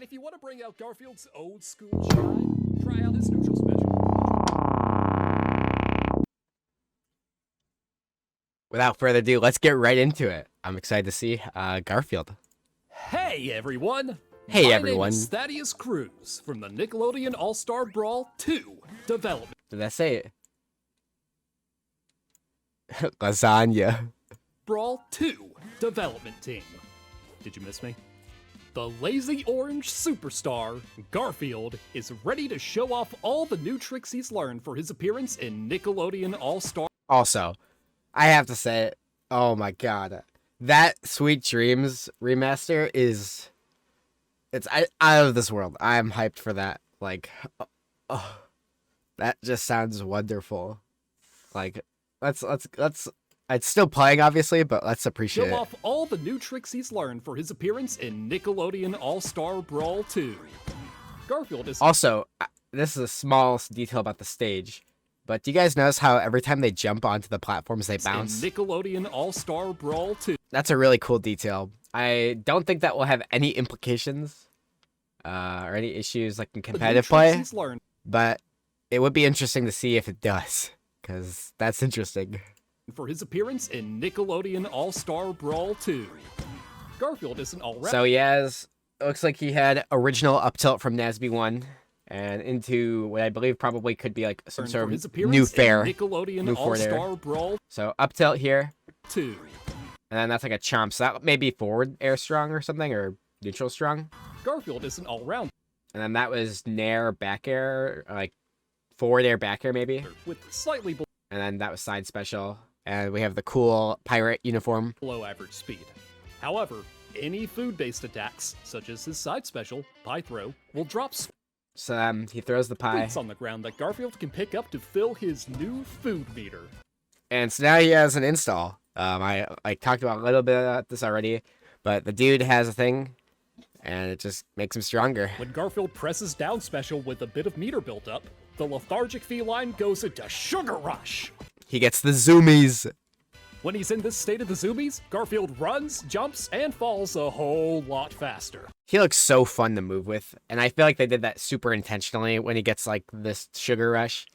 And if you want to bring out Garfield's old school shine, try out his neutral special. Without further ado, let's get right into it. I'm excited to see Garfield. Hey everyone! Hey My everyone. name is Thaddeus Cruz from the Nickelodeon All-Star Brawl 2 development. Did I say it? Lasagna. Brawl 2 development team. Did you miss me? The lazy orange superstar, Garfield, is ready to show off all the new tricks he's learned for his appearance in Nickelodeon All-Star. Also, I have to say it. Oh my god. That Sweet Dreams remaster is... It's out of this world. I'm hyped for that. Like, oh, that just sounds wonderful. Like, let's it's still playing, obviously, but let's appreciate Show it. off all the new tricks he's learned for his appearance in Nickelodeon All-Star Brawl 2. Garfield is... Also, this is a small detail about the stage, but do you guys notice how every time they jump onto the platforms, they bounce? in Nickelodeon All-Star Brawl 2. That's a really cool detail. I don't think that will have any implications or any issues like in competitive play, but it would be interesting to see if it does, because that's interesting. For his appearance in Nickelodeon All-Star Brawl 2. Garfield is an all-round... So he has, it looks like he had original up tilt from NASB2 and into what I believe probably could be like some sort of new fair. Nickelodeon All-Star Brawl So up tilt here. 2. And then that's like a chomp. So that may be forward air strong or something, or neutral strong. Garfield is an all-round. And then that was nair back air, like forward air back air maybe. With slightly And then that was side special. And we have the cool pirate uniform. below average speed. However, any food-based attacks, such as his side special, Pie Throw, will drop So he throws the pie. sweets on the ground that Garfield can pick up to fill his new food meter. And so now he has an install. I talked about a little bit about this already, but the dude has a thing, and it just makes him stronger. When Garfield presses down special with a bit of meter built up, the lethargic feline goes into sugar rush. He gets the zoomies. When he's in this state of the zoomies, Garfield runs, jumps, and falls a whole lot faster. He looks so fun to move with, and I feel like they did that super intentionally when he gets like this sugar rush.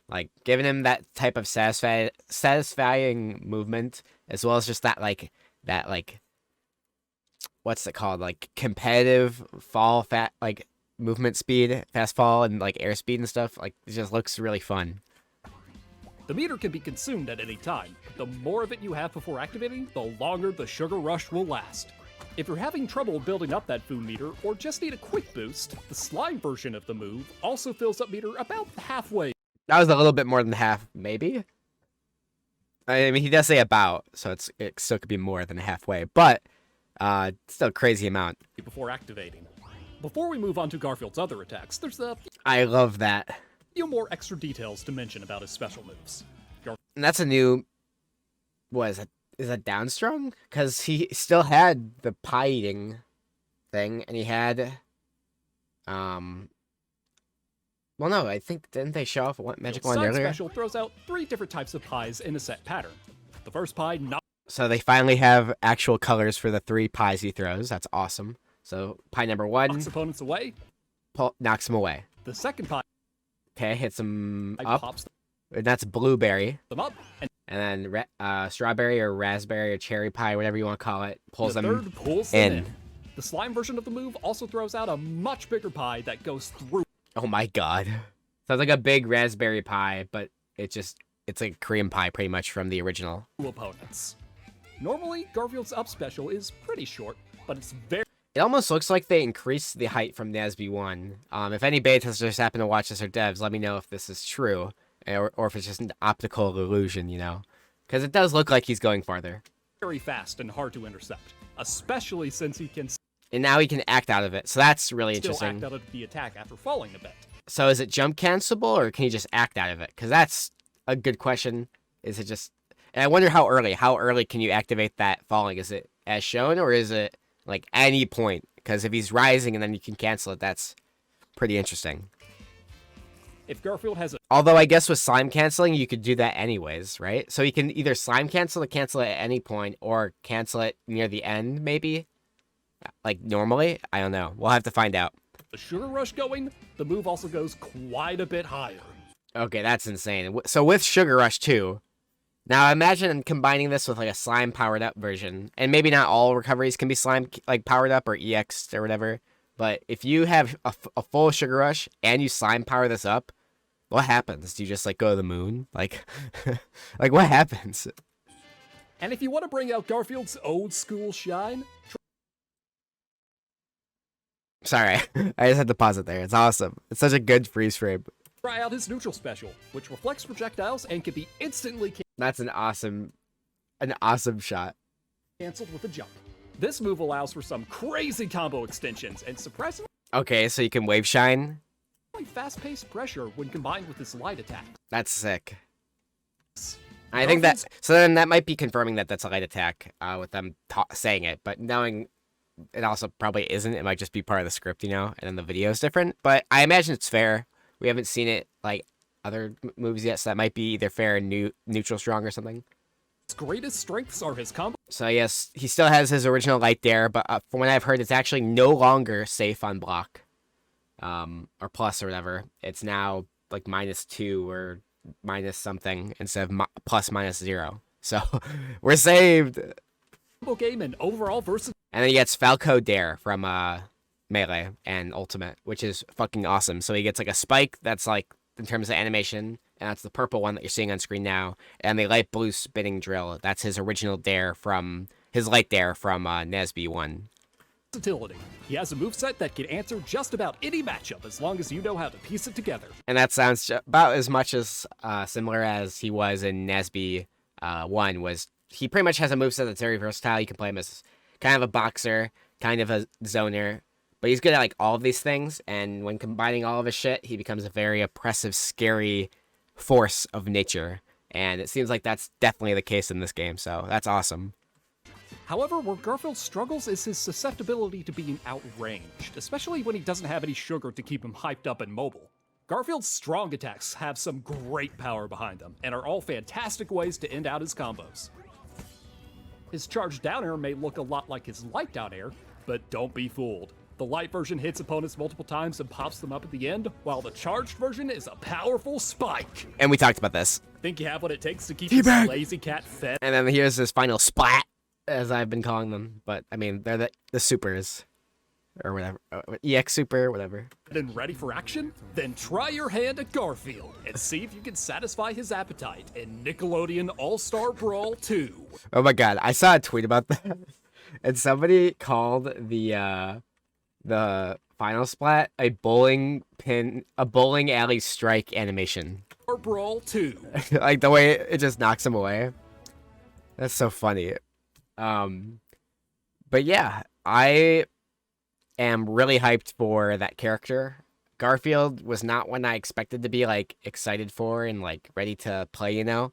Like, giving him that type of satisfying movement, as well as just that what's it called? Like, competitive fall, movement speed, fast fall, and, like, airspeed and stuff. Like, it just looks really fun. The meter can be consumed at any time. The more of it you have before activating, the longer the sugar rush will last. If you're having trouble building up that food meter, or just need a quick boost, the slime version of the move also fills up meter about halfway. That was a little bit more than half, maybe? I mean, he does say about, so it still could be more than halfway, but still a crazy amount. Before activating. Before we move on to Garfield's other attacks, there's a I love that. few more extra details to mention about his special moves. And that's a new, what is it? Is that down strong? Because he still had the pie eating thing, and he had, well, no, I think, didn't they show off one magic wand earlier? Special throws out 3 different types of pies in a set pattern. The first pie So they finally have actual colors for the 3 pies he throws. That's awesome. So pie number 1 knocks opponents away. knocks him away. The second pie Okay, hits him up. pops And that's blueberry. them up. And then strawberry or raspberry or cherry pie, whatever you want to call it, pulls the them third pulls them in. The slime version of the move also throws out a much bigger pie that goes through. Oh my god. Sounds like a big raspberry pie, but it's like cream pie pretty much from the original. Opponents. Normally, Garfield's up special is pretty short, but it's very... It almost looks like they increased the height from NASB1. If any betas just happen to watch this or devs, let me know if this is true, or if it's just an optical illusion, you know? Because it does look like he's going farther. very fast and hard to intercept, especially since he can And now he can act out of it, so that's really still interesting. act out of the attack after falling a bit. So is it jump cancelable, or can he just act out of it? Because that's a good question. Is it just... And I wonder how early. How early can you activate that falling? Is it as shown, or is it, like, any point? Because if he's rising and then you can cancel it, that's pretty interesting. If Garfield has a... Although I guess with slime canceling, you could do that anyways, right? So you can either slime cancel it at any point, or cancel it near the end, maybe? Like, normally? I don't know. We'll have to find out. the Sugar Rush going, the move also goes quite a bit higher. Okay, that's insane. So with Sugar Rush too. Now imagine combining this with like a slime powered up version, and maybe not all recoveries can be slime like powered up or EX or whatever. But if you have a full Sugar Rush and you slime power this up, what happens? Do you just like go to the moon? Like, like what happens? And if you want to bring out Garfield's old school shine, Sorry, I just had to pause it there. It's awesome. It's such a good freeze frame. try out his neutral special, which reflects projectiles and can be instantly That's an awesome shot. canceled with a jump. This move allows for some crazy combo extensions and surprisingly Okay, so you can wave shine. fast-paced pressure when combined with his light attack. That's sick. I think that, so then that might be confirming that that's a light attack with them saying it, but knowing it also probably isn't. It might just be part of the script, you know, and then the video is different. But I imagine it's fair. We haven't seen it like other movies yet, so that might be either fair and neutral strong or something. His greatest strengths are his combo. So yes, he still has his original light dare, but from what I've heard, it's actually no longer safe on block, or plus or whatever. It's now like -2 or minus something instead of plus -0. So we're saved. Combo game and overall versus. And then he gets Falco Dare from Melee and Ultimate, which is fucking awesome. So he gets like a spike that's like in terms of animation, and that's the purple one that you're seeing on screen now, and the light blue spinning drill. That's his original dare from his light dare from NASB2. Versatility. He has a moveset that can answer just about any matchup as long as you know how to piece it together. And that sounds about as much as similar as he was in NASB1. Was he pretty much has a moveset that's very versatile. You can play him as kind of a boxer, kind of a zoner, but he's good at like all of these things. And when combining all of his shit, he becomes a very oppressive, scary force of nature. And it seems like that's definitely the case in this game. So that's awesome. However, where Garfield struggles is his susceptibility to being outranged, especially when he doesn't have any sugar to keep him hyped up and mobile. Garfield's strong attacks have some great power behind them, and are all fantastic ways to end out his combos. His charged down air may look a lot like his light down air, but don't be fooled. The light version hits opponents multiple times and pops them up at the end, while the charged version is a powerful spike. And we talked about this. Think you have what it takes to keep this lazy cat fed? And then here's his final splat, as I've been calling them. But, I mean, they're the supers. Or whatever. EX super, whatever. And ready for action? Then try your hand at Garfield and see if you can satisfy his appetite in Nickelodeon All-Star Brawl 2. Oh my god, I saw a tweet about that. And somebody called the final splat a bowling alley strike animation. Or Brawl 2. Like the way it just knocks him away. That's so funny. But yeah, I am really hyped for that character. Garfield was not one I expected to be like excited for and like ready to play, you know.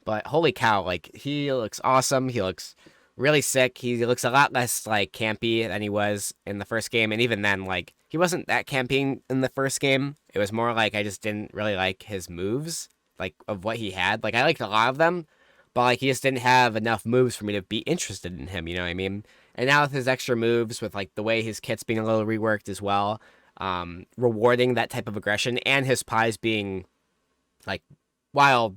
But holy cow, like he looks awesome. He looks really sick. He looks a lot less like campy than he was in the first game, and even then, like he wasn't that campy in the first game. It was more like I just didn't really like his moves, like of what he had. Like I liked a lot of them, but like he just didn't have enough moves for me to be interested in him. You know what I mean? And now with his extra moves, with like the way his kit's being a little reworked as well, rewarding that type of aggression, and his pies being like, while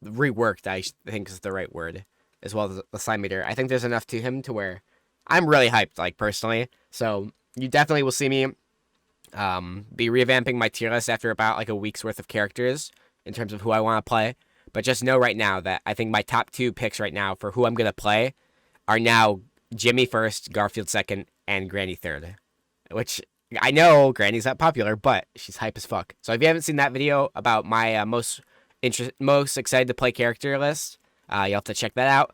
reworked, I think is the right word, as well as the slime meter. I think there's enough to him to where I'm really hyped, like personally. So you definitely will see me be revamping my tier list after about like a week's worth of characters in terms of who I want to play. But just know right now that I think my top 2 picks right now for who I'm going to play are now Jimmy first, Garfield second, and Granny third. Which I know Granny's not popular, but she's hype as fuck. So if you haven't seen that video about my most excited to play character list, you'll have to check that out.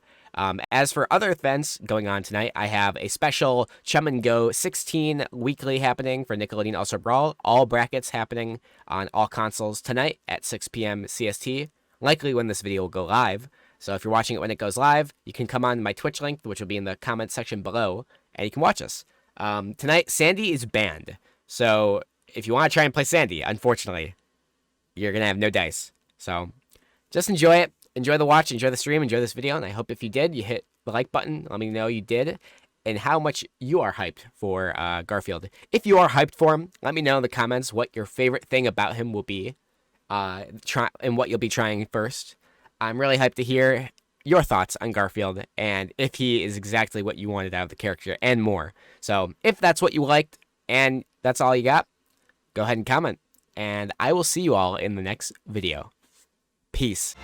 As for other events going on tonight, I have a special Chum and Go 16 weekly happening for Nickelodeon All-Star Brawl. All brackets happening on all consoles tonight at 6 p.m. CST, likely when this video will go live. So if you're watching it when it goes live, you can come on my Twitch link, which will be in the comment section below, and you can watch us. Tonight, Sandy is banned. So if you want to try and play Sandy, unfortunately, you're going to have no dice. So just enjoy it. Enjoy the watch, enjoy the stream, enjoy this video, and I hope if you did, you hit the like button. Let me know you did. and how much you are hyped for Garfield. If you are hyped for him, let me know in the comments what your favorite thing about him will be, and what you'll be trying first. I'm really hyped to hear your thoughts on Garfield and if he is exactly what you wanted out of the character and more. So if that's what you liked and that's all you got, go ahead and comment. And I will see you all in the next video. Peace.